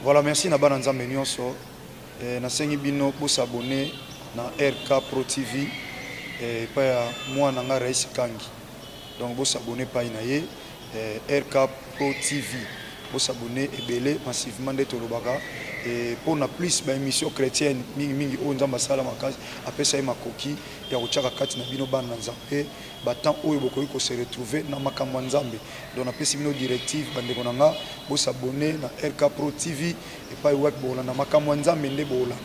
Voilà, merci na bana nzambe nyonso. Nasengi bino pour s'abonner na RK Pro TV pa ya moi nanga Rais Kangi. Donc vous s'abonner pa inaye RK Pro TV. Vous s'abonner ebele massivement de Tolobaka et pour na plus ba émission chrétienne mingi o nzamba sala makazi apesa e makoki ya kochaka kati na bino bana nzambe batant oyo bokoyi ko se retrouver na makambo nzambe. Donc na pesi bino directive bande konanga vous s'abonner na RK Pro TV et pas web bola na makambo nzambe nde bola.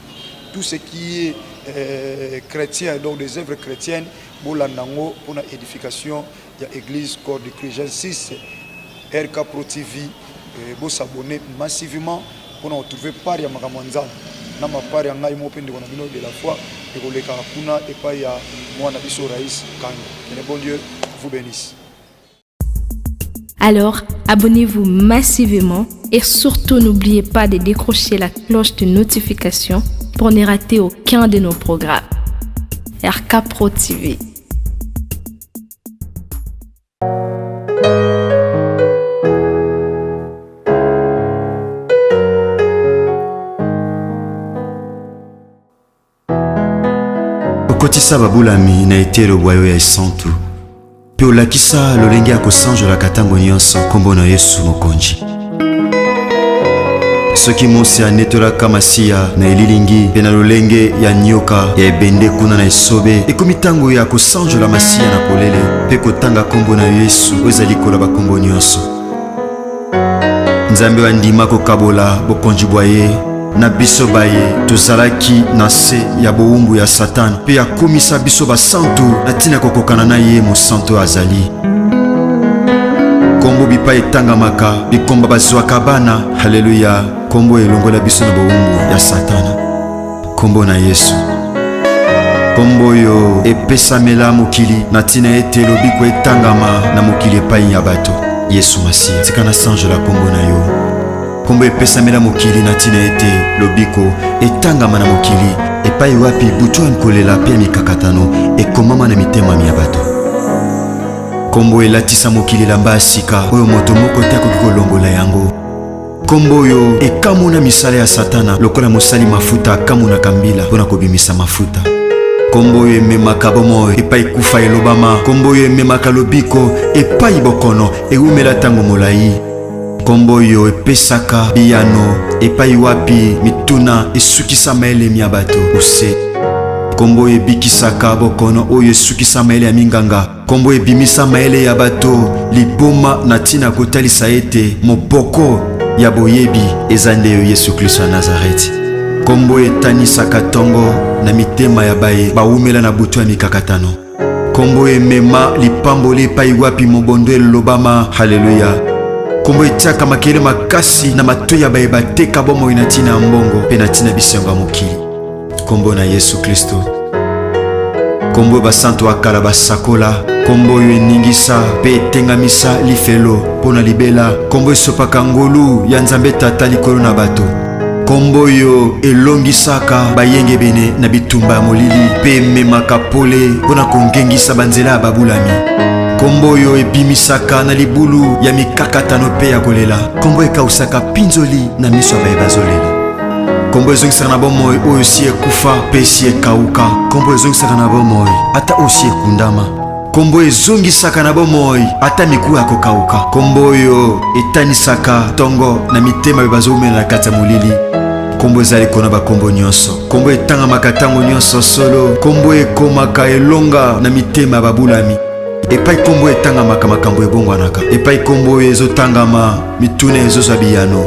Tout ce qui est chrétien, donc des œuvres chrétiennes, pour la nango, pour l'édification, il y a l'église Corps de Christ. J'insiste, RK Pro TV, vous s'abonner massivement pour nous retrouver par ya makamanzam. Na ma par ya ngai mo pende kona bino de la foi et ko leka kuna et pas ya moi na biso Rais Kangi. Que le bon Dieu vous bénisse. Alors, abonnez-vous massivement et surtout n'oubliez pas de décrocher la cloche de notification pour ne rater aucun de nos programmes. RK Pro TV. Okotisa babulami na etero bwayo ya esantu. Pe olakisa lolenge ya kosanjola katango nyonso kombo na Yesu mokonzi. Soki mosi anetolaka masiya na elilingi pe na lolenge ya nyoka ya ebende kuna na esobe ekomi tango ya kosanjola masiya na polele pe kotanga kombo na Yesu oyo ezali kola bakombo nyonso. Nzambe wandima kokabola bokonzi bwa ye na biso baye tozalaki na se ya bowumbu ya Satan pe akomisa biso basantu na ntina kokokana na ye mosantu azali. Kombo bipa etangamaka bikomba bazwaka bana. Haleluya. Kombo elongola biso na bowumbu ya Satana. Kombo na Yesu. Kombo yo epesamela mokili na ntina ete lobiko etangama na mokili epai ya bato. Yesu Masiya tika na sanjola kombo na yo. Kombo epesamela mokili na ntina ete lobiko etangama na mokili epai wapi butu nkolela pe mikakatano ekomama na mitema ya bato. Kombo elatisa mokili lamba sika oyo moto moko te akoki kolongola yango. Kombo yo ekamuna misala ya Satana lokola mosali mafuta akamuna kambila mpona kobimisa mafuta. Kombo yo ememaka bomoi epai kufa elobama. Kombo yo ememaka lobiko epai bokono eumela tango molai. Kombo yo epesaka biyano epai wapi mituna esukisama elemi ya bato ose. Kombo ebikisaka bokono oyo esukisama ele ya minganga. Kombo ebimisa maele ya bato liboma na ntina kotalisa ete moboko ya boyebi eza nde yo Yesu Kristo ya Nazareti. Kombo etanisaka tongo na mitema ya baye bawumela na butu ya mikakatano. Kombo emema lipamboli epai wapi mobondo elobama. Haleluya. Kombo etiaka makele makasi na matoi ya baye bateka bomoi na ntina ya mbongo pe na ntina bisengo ya mokili. Kombo na Yesu Kristo. Kombo basanto akala basakola. Kombo yo eningisa pe etengamisa lifelo pona libela. Kombo esopaka ngolu ya Nzambe Tata likolo na bato. Kombo yo elongisaka bayenge bene na bitumba ya molili pe ememaka pole pona kongengisa banzela ya babulami. Kombo yo ebimisaka na libulu ya mikakatano pe ya kolela. Kombo ekausaka pinzoli na miso ya baye bazolela. Kombo ezongisaka na bomoi oyo si ekufa pe si ekauka. Kombo ezongisaka na bomoi ata osi ekundama. Kombo ezongisaka na bomoi ata miku ya kokauka. Kombo oyo etanisaka tongo na mitema be bazomela na kati ya molili. Kombo ezali kona bakombo nyonso. Kombo etangamaka tango nyonso solo. Kombo ekomaka elonga na mitema ya babulami. Epai kombo etangamaka makambo ebongwanaka. Epai kombo ezotangama mituna ezozwa biyano.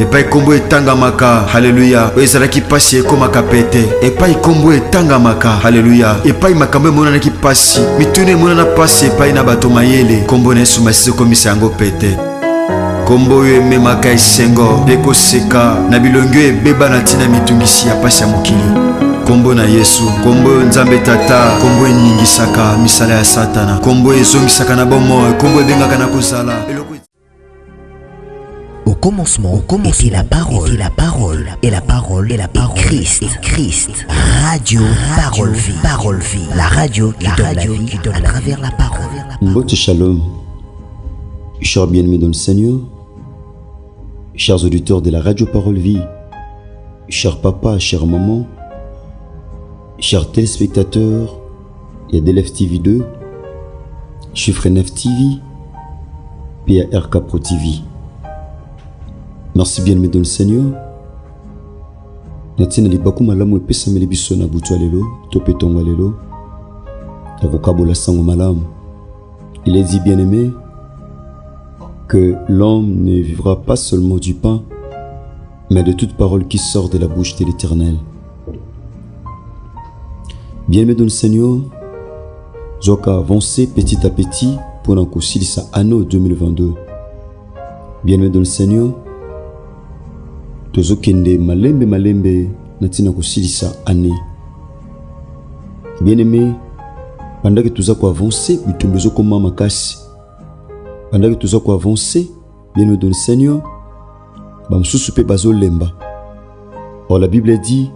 Epai kombo etangamaka. Haleluya. Ezalaki pasi ekomaka pete. Epai kombo etangamaka. Haleluya. Epai makambo emonanaki pasi mituna emonana pasi epai na bato mayele. Kombo na Yesu Masiya ekomisa yango pete. Kombo yo ememaka esengo pe koseka na bilongo ebeba na ntina mitungisi ya pasi ya mokili. Kombo na Yesu. Kombo Nzambe Tata. Kombo eningisaka misala ya Satana. Kombo ezongisaka na bomoi. Kombo ebengaka na kozala. Au commencement était la parole, et la parole est Christ. Radio Parole Vie, la radio qui donne la vie à travers la parole. Mbote Shalom, chers bien-aimés dans le Seigneur, chers auditeurs de la radio Parole Vie, chers papas, chers mamans, chers téléspectateurs, il y a DLF TV 2, Chiffre 9 TV, puis il y a RK Pro TV. Merci bien, mesdames le Seigneur. Natina li baku malamu epesa mele biso na butu alelo, tope tongo alelo. Avokabola sango malamu. Il est dit, bien-aimé, que l'homme ne vivra pas seulement du pain, mais de toute parole qui sort de la bouche de l'Éternel. Bien-aimé dans le Seigneur, je vais avancer petit à petit pour nous ça année 2022. Bien-aimé dans le Seigneur, tozokende malembe natina kosilisa année. Bien-aimé, pendant que tout ça quoi avancer, bitumbe zokoma makasi. Pendant que tout ça quoi avancer, bien-aimé dans le Seigneur, bamsusu pe bazo lemba. Or la Bible dit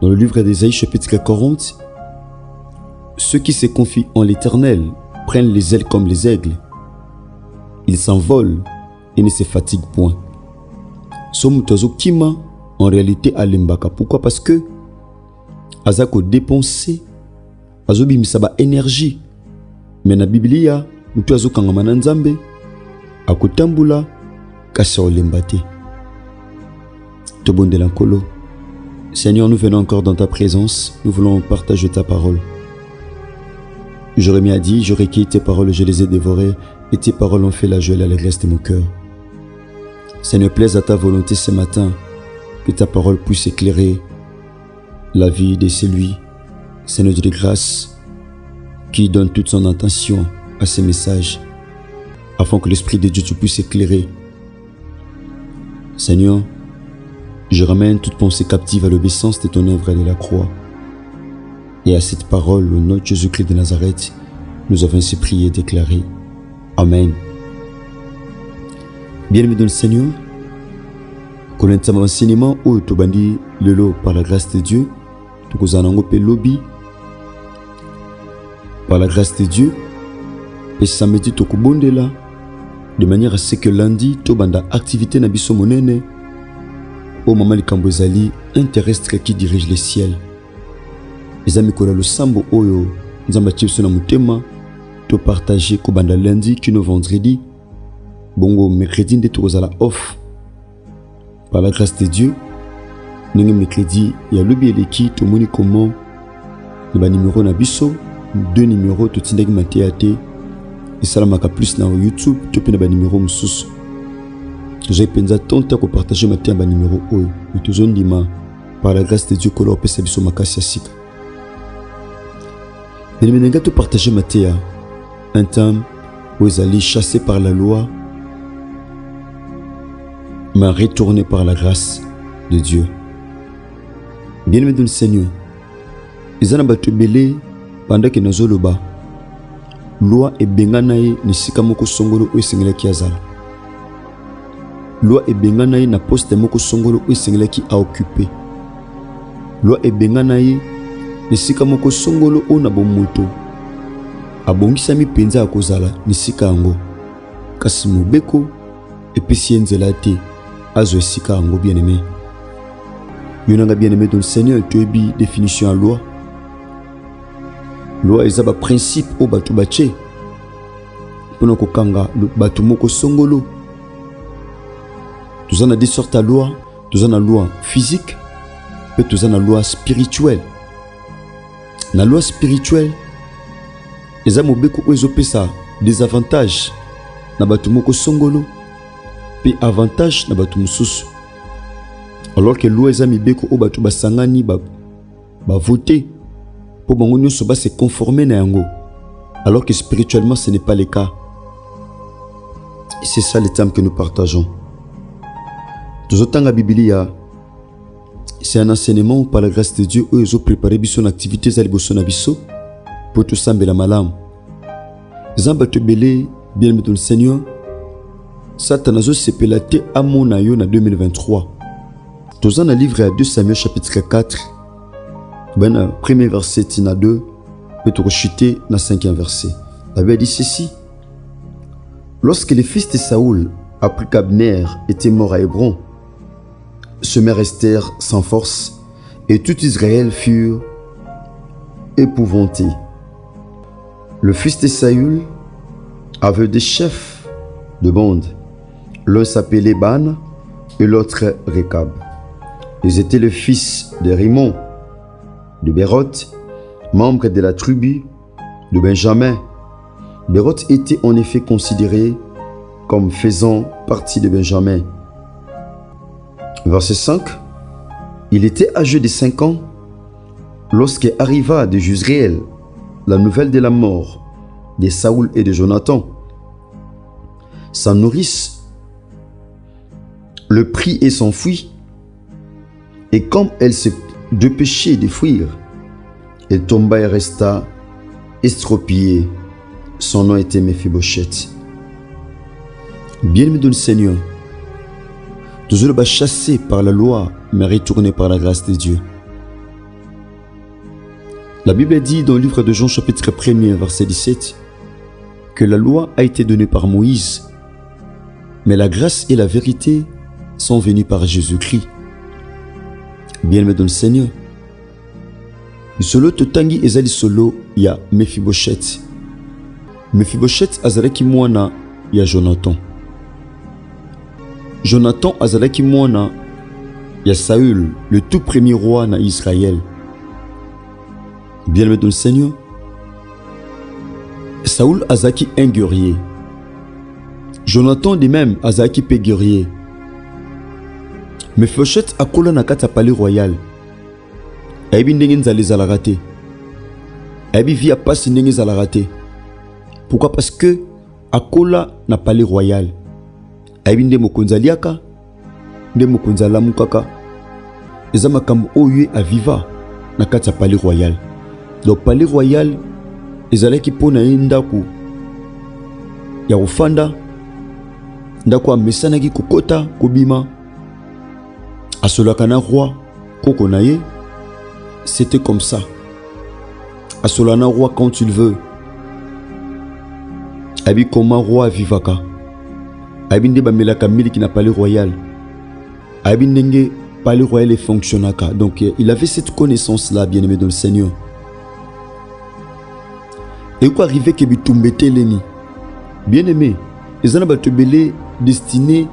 dans le livre d'Ésaïe chapitre 40, ceux qui se confient en l'Éternel prennent les ailes comme les aigles. Ils s'envolent et ne se fatiguent point. Somutozo kima en réalité alembaka. Pourquoi? Parce que azako dépenser azobi misaba énergie. Mais na Biblia mutu azokanga mananzambe akotambula kasi olembate. Tobonde lankolo. Seigneur, nous venons encore dans ta présence. Nous voulons partager ta parole. Jérémie a dit, je recueilli tes paroles, je les ai dévorées, et tes paroles ont fait la joie et l'allégresse de mon cœur. Seigneur, plaise à ta volonté ce matin, que ta parole puisse éclairer la vie de celui, Seigneur Dieu de grâce, qui donne toute son attention à ces messages, afin que l'Esprit de Dieu puisse éclairer. Seigneur, je ramène toute pensée captive à l'obéissance de ton œuvre et de la croix. Et à cette parole, au nom de Jésus-Christ de Nazareth, nous avons ainsi prié et déclaré. Amen. Bien-aimés dans le Seigneur, connaissons l'enseignement où tu bandi lelo par la grâce de Dieu, tu kozanango pe lobby par la grâce de Dieu, et samedi tu kubondela de manière à ce que lundi tu banda activité na biso monene au moment likambo ezali un terrestre qui dirige les ciels. Les amis kola le sambo oyo nzamba chipso na mutema to partager ko banda lundi kino vendredi bongo mercredi nde to la off par la grâce de Dieu. Ninge mercredi ya lobi eleki to moni comment le numéro na biso 2 numéros to tindaki mateate et salamaka plus na YouTube to pe na numéro mususu. J'ai pensé tenter ko partager matin ba numéro oyo to zondima par la grâce de Dieu ko lo pesa biso makasi sika. Et le ménégat tout partager Matthieu, un temps où ils allaient chasser par la loi, mais retourner par la grâce de Dieu. Bien-aimé dans le Seigneur, ils ont battu belé pendant que nous avons bas. Loi et benganaye ne sikamoko songolo ou sengela ki azala. Loi et benganaye na poste moko songolo ou sengela ki a occupé. Loi et benganaye nisika moko songolo o na bomoto abongisa mipenza akozala nisika yango kasi mobeko epesi nzela te azo esika yango. Bien-aimé, yonanga bien-aimé dans le Seigneur, tu ebi définition à loi. Loi ezaba principe o batu bache pona kokanga batu moko songolo. Tous en a des sortes à loi, tous en a loi physique, et tous en a loi spirituelle. La loi spirituelle, les amis beaucoup ezopesa des avantages na batu moko songolo, puis avantages na batu mususu. Alors que loi les amis beko o batu basangani ba voter pour bango nyonso ba se conformer na yango, alors que spirituellement ce n'est pas le cas. Et c'est ça le thème que nous partageons. Tout autant la Biblia, c'est un enseignement par la grâce de Dieu où ils ont préparé son activité à l'ébosson abisso pour tout ça la malam. Zamba te belé bien dans le Seigneur. Satan a se pélaté à mon aïe en 2023. Tous en a livré à 2 Samuel chapitre 4. Ben premier verset tina 2 peut te rechuter dans 5e verset. La Bible dit ceci: lorsque les fils de Saoul apprit qu'Abner était mort à Hébron, se restèrent sans force et tout Israël furent épouvantés. Le fils de Saül avait des chefs de bande. L'un s'appelait Ban et l'autre Rekab. Ils étaient les fils de Rimon, de Béroth, membre de la tribu de Benjamin. Béroth était en effet considéré comme faisant partie de Benjamin. Verset 5. Il était âgé de 5 ans lorsque arriva de Jezréel la nouvelle de la mort de Saoul et de Jonathan. Sa nourrice le prit et s'enfuit, et comme elle se dépêchait de fuir, elle tomba et resta estropiée. Son nom était Mephibosheth. Bien-aimé dans le Seigneur, toujours chassé par la loi, mais retourné par la grâce de Dieu. La Bible dit dans le livre de Jean chapitre 1er verset 17 que la loi a été donnée par Moïse, mais la grâce et la vérité sont venues par Jésus-Christ. Bien-aimé dans le Seigneur, solo totangi ezali solo ya Mephibosheth. Mephibosheth azalaki mwana ya Jonathan. Jonathan azalaki mwana ya Saül, le tout premier roi na Israël. Bien-aimé dans le Seigneur, Saül azalaki un guerrier. Jonathan de même azalaki pe guerrier. Mephibosheth akola na kati ya palais royal. Ayebi ndenge nzala ezalaka te. Ayebi vi ya pasi ndenge ezalaka te. Pourquoi? Parce que akola na palais royal. Ayebi nde mokonzi aliaka, nde mokonzi alamukaka. Eza makambo oyo aviva na kati ya palais royal. Donc palais royal ezalaki mpona ye ndako ya kofanda, ndako amesanaki kokota kobima, asolaka na roi koko na ye. C'était comme ça. Asolana roi quand tu le veux. Abi comment roi vivaka. Abi nde bamelaka miliki na palais royal. Abi ndenge palais royal fonctionnaka. Donc il avait cette connaissance là, bien aimé dans le Seigneur. Et quoi arriver que bitumbe telemi. Bien aimé, les ana batubele destiné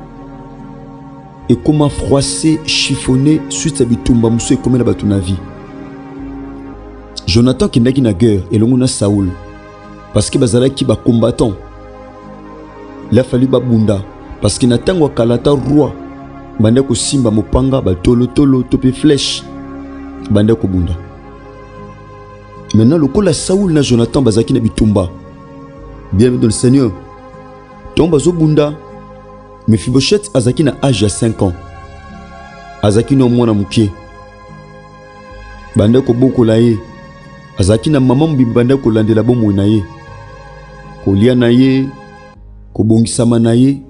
et comment froisser, chiffonner suite à bitumba musu et comment na batuna vie. Jonathan qui n'a na guerre et l'on a Saoul parce que bazalaki ba combattant. Il a fallu babunda parce que natangwa kalata roi bande ko simba mopanga ba tolo topé flèche bande ko bunda. Maintenant le kola Saoul na Jonathan bazaki na bitumba. Bien dans le Seigneur. Tomba zo bunda. Mephibosheth azaki na âge de 5 ans. Azaki no mwana mukie. Bande ko boko la ye. Azaki na maman mbibanda kolandela bomo na ye. Kolia na ye, kobongisama na ye.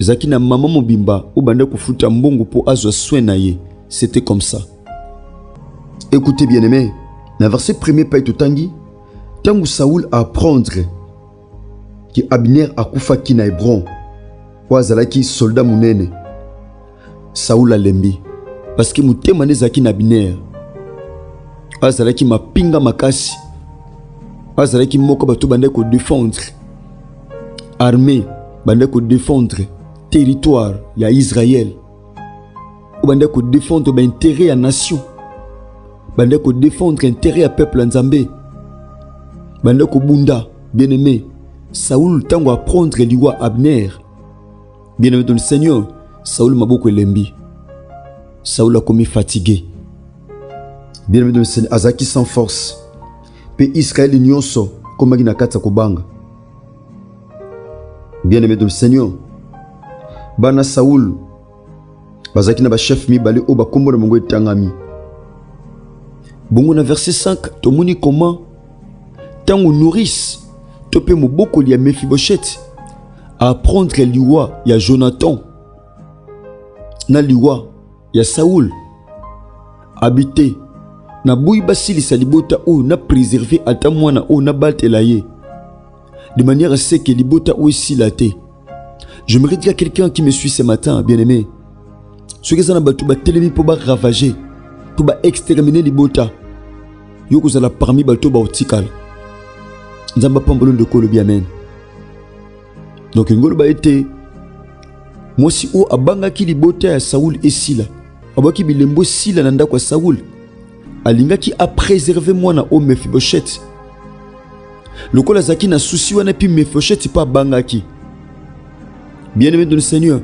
Azaki na maman mobimba obanda kofuta mbongo po azwa soin na ye. C'était comme ça. Écoutez bien aimé, dans le verset 1er pa etotangi, tangu Saoul a apprendre que Abner a kufaki na Hébron, kwa azalaki soldat munene. Saoul a lembi parce que mutema nezaki na Abner. Azalaki mapinga makasi. Azalaki moko bato bande ko défendre armée, bande ko défendre territoire ya Israël. Bande ko défendre ba intérêt ya nation. Bande ko défendre intérêt ya peuple nzambe. Bande ko bunda, bien-aimé. Saoul tango apprendre liwa Abner. Bien-aimé dans le Seigneur, Saoul maboko lembi. Saoul a commis fatigué. Bien-aimé dans le Seigneur, azaki sans force. Pe Israël nyonso komaki na kati ya kobanga. Bien-aimé dans le Seigneur, bana Saoul bazaki na ba chef mibale o ba kombo na mongo etangami. Bongo na verset 5, tomoni comment tango nourrice topé moboko li ya Mephibosheth a apprendre liwa ya Jonathan na liwa ya Saoul habité na boui basili salibota ou na préservé ata mwana ou na batela ye de manière à ce que libota ou silate. J'aimerais dire à quelqu'un qui me suit ce matin, bien-aimé, ce que ça n'a pas tout télémi pour ravager, pour exterminer les botas. Yo que ça l'a parmi bateau ba otikal. Nzamba pambolo de ko le bien amen. Donc ngolo ba été moi si o abanga ki libota ya Saoul et Sila. Abaki bilembo Sila nanda kwa Saoul. Alinga ki a préservé moi na o Mephibosheth. Le kola zaki na souci wana pi Mephibosheth pas bangaki. Bien-aimé de le Seigneur,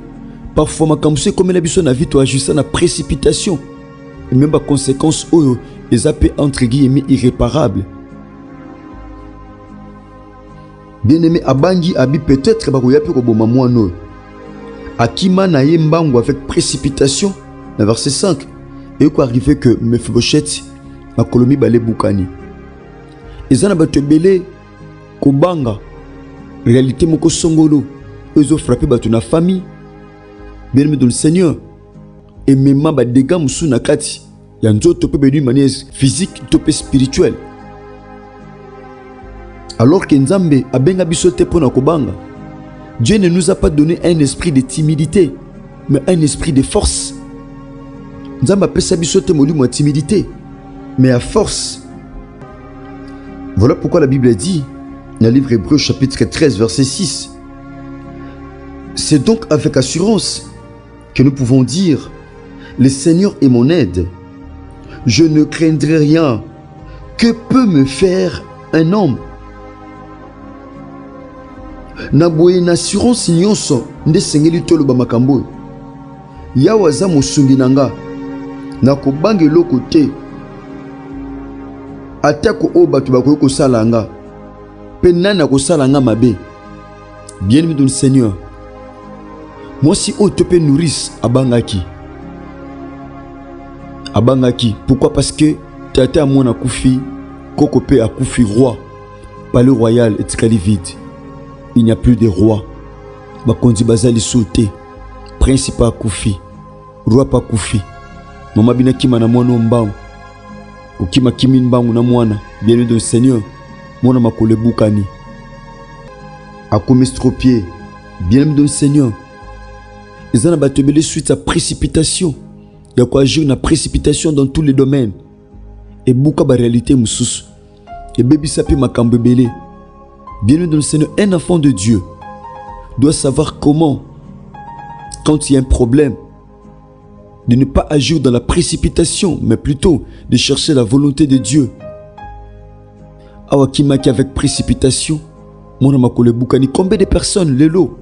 parfois ma kamuse comme la biso na vie to ajuster na précipitation. Et même pas conséquences oyo les appels entre guillemets irréparables. Bien-aimé abangi abi peut-être ba koyapi ko boma moano. Akima na yembango avec précipitation, dans verset 5. Et quoi arriver que Mephibosheth ma kolomi balé bukani. Ezana ba tebele ko banga. Réalité moko songolo. Ils ont frappé batu na famille. Bien-aimé dans le Seigneur. Et même ba dégâts musu na kati. Ya nzoto pe d'une manière physique, topé spirituelle. Alors que Nzambe a benga bisote pona kobanga. Dieu ne nous a pas donné un esprit de timidité, mais un esprit de force. Nzambe a pesa bisote molimo à timidité, mais à force. Voilà pourquoi la Bible dit, dans le livre Hébreux chapitre 13 verset 6, c'est donc avec assurance que nous pouvons dire, le Seigneur est mon aide. Je ne craindrai rien. Que peut me faire un homme? Na boye na assurance nyonso nde sengeli toloba makambo. Yawe aza mosungi nanga. Na kobange loko te. Atako o batu bakoki kosala nga. Pe nani akosala nga mabe. Bien-aimé dans le Seigneur. Moi si o tope nourrice abangaki. Abangaki. Pourquoi? Parce que tata a mona koufi, koko pe a koufi roi. Palais royal et tikali vide. Il n'y a plus de roi. Bakondi bazali sauté. Principe a koufi. Roi pas koufi. Mama bina kima na mwana mbang. Okima kimi mbangu na mwana. Bien-aimé dans le Seigneur. Mwana makole bukani. Akome stropié. Bien-aimé dans le Seigneur. Ils en ont battu suite à précipitation. Il y a quoi agir une précipitation dans tous les domaines. Et beaucoup de réalité moussous. Et bébé sapi makambe belé. Bien-aimé dans le Seigneur, un enfant de Dieu doit savoir comment, quand il y a un problème, de ne pas agir dans la précipitation, mais plutôt de chercher la volonté de Dieu. Awakimaki avec précipitation, mon amakole bukani. Combien de personnes lelo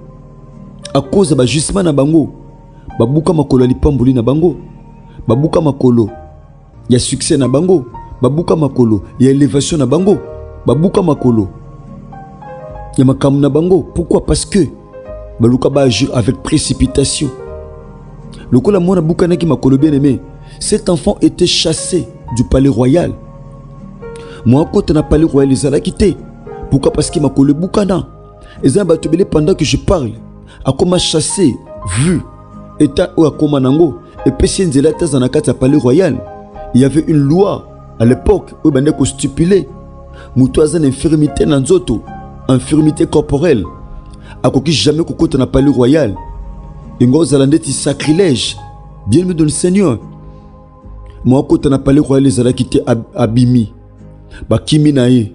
à cause de justement na bango, babuka makolo lipambuli na bango, babuka makolo, il y a succès na bango, babuka makolo, il y a élévation na bango, babuka makolo. Il y a na bango. Pourquoi? Parce que baluka ba agir avec précipitation. Le kola mona bukana ki makolo bien aimé. Cet enfant était chassé du palais royal. Moi quand on a palais royal les a quitté. Pourquoi? Parce que makolo bukana. Et ça batubele pendant que je parle. A comment chassé, vu, état ou a comment nango. Et puis si nzela tazanakata palais royal. Il y avait une loi à l'époque où il y avait stipulé. Moutoazan infirmité nanzoto. Infirmité corporelle. A quoi jamais cocotte n'a pas le royal. Et ngo zalandeti sacrilège. Bien-aimé dans le Seigneur. Moi quand n'a pas le royal les a quitté abimi. Ba kimi nae.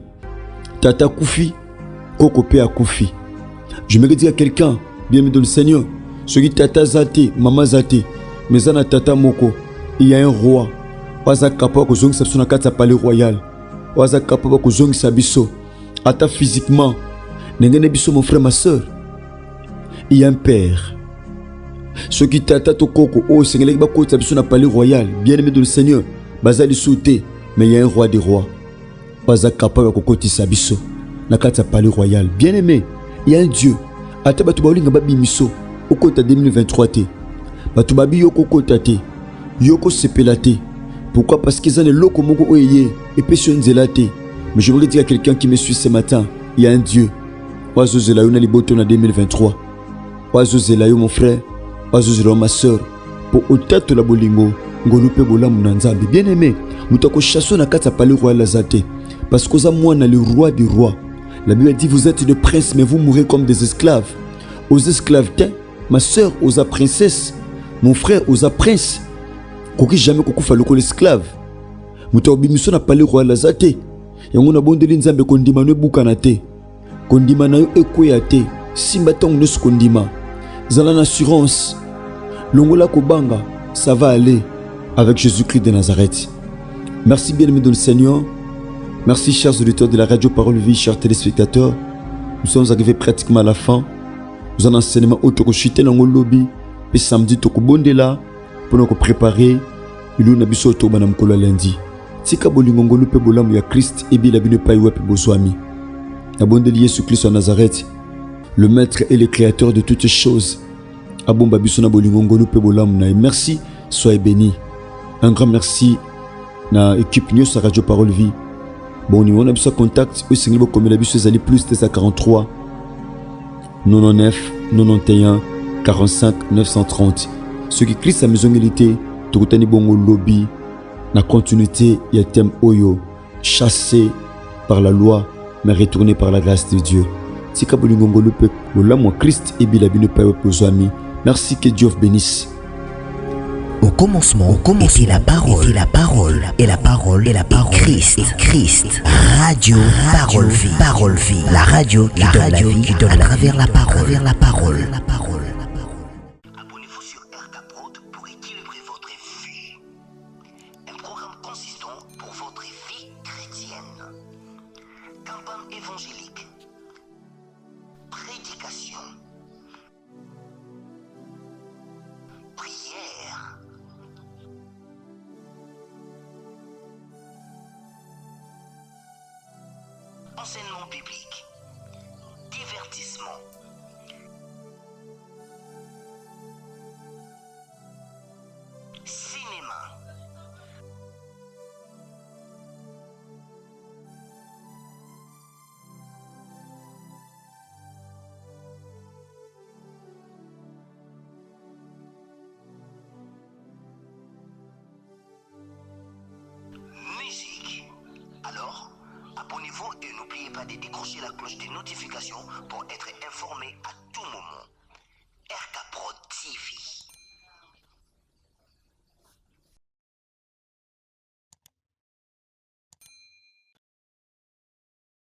Tata koufi. Koko pe a koufi. Je me dis à quelqu'un, bien-aimé dans le Seigneur. Celui tata zate, maman zate. Mais ça na tata moko. Il y a un roi. Waza kapwa ko zongi sabso na kata palais royal. Waza kapwa ko zongi sabiso. Ata physiquement, n'engene biso mon frère, ma soeur. Il y a un père. Ce qui t'attend au coco, oh, c'est que bako tabiso na palais royal, bien-aimé de le Seigneur. Bazali sauté, mais il y a un roi des rois. Baza kapaba koko tisabiso. Nakata palais royal, bien-aimé. Il y a un Dieu. Ata batubauli ngababi miso. Okota 2023 te. Batubabi yoko kota te. Yoko sepelate. Pourquoi? Parce qu'ils ont le loko moko oyeye et pétion zelate. Mais je voudrais dire à quelqu'un qui me suit ce matin, il y a un Dieu. Oiseau Zelayo na liboto na 2023. Oiseau Zelayo mon frère, oiseau Zelayo ma soeur. Pour au-tête la bolingo, ngolupe bola munanzambe. Bien aimé, mutako chasso na kata palais royal lazate. Parce que moi na le roi des rois. La Bible dit vous êtes des princes mais vous mourrez comme des esclaves. aux esclaves, ma soeur aux princesse, mon frère aux prince. Koki jamais koku faloko l'esclave. Muta obimission na pale roi lazate. Yango na bondeli nzambe kondima no bukana te. Kondima na yo ekoya te. Simba tong nesu kondima. Zala na assurance. Longola kobanga, ça va aller avec Jésus-Christ de Nazareth. Merci bien-aimés dans le Seigneur. Merci chers auditeurs de la radio Parole Vie, chers téléspectateurs. Nous sommes arrivés pratiquement à la fin. Nous avons un enseignement au Tokoshite dans le lobby. Et samedi, Tokobondela pour nous préparer. Il y a un biso Toba Namkola lundi. Tika bolingongolo pe bolamu ya Christ et bi la bine pa iwe pe boswami. Abondeli Yesu Christ en Nazareth, le maître et le créateur de toutes choses. Abomba biso na bolingongolo pe bolamu na. Merci, soyez bénis. Un grand merci na équipe News Radio Parole Vie. Bon, on a besoin de contact. Au Seigneur, comme il a besoin d'aller plus de 43 99 91 45 930. Ce qui Christ a maison milité, tout le bon lobby, la continuité, il y a thème Oyo, chassé par la loi, mais retourné par la grâce de Dieu. Si Kabolingongo le peuple, le moi Christ et Bilabi ne pas aux amis. Merci, que Dieu vous bénisse. Au commencement était la parole, et la parole, et la parole, et la parole, Christ, Radio Parole Vie, la radio qui donne la vie, qui donne à travers la parole, Abonnez-vous sur RK Prod pour équilibrer votre vie. Un programme consistant pour votre vie chrétienne. Campagne évangélique, prédication, prière, enseignement biblique, divertissement, cinéma, musique. Alors, abonnez-vous et n'oubliez pas de décrocher la cloche des notifications pour être informé à tout moment. RK Prod TV.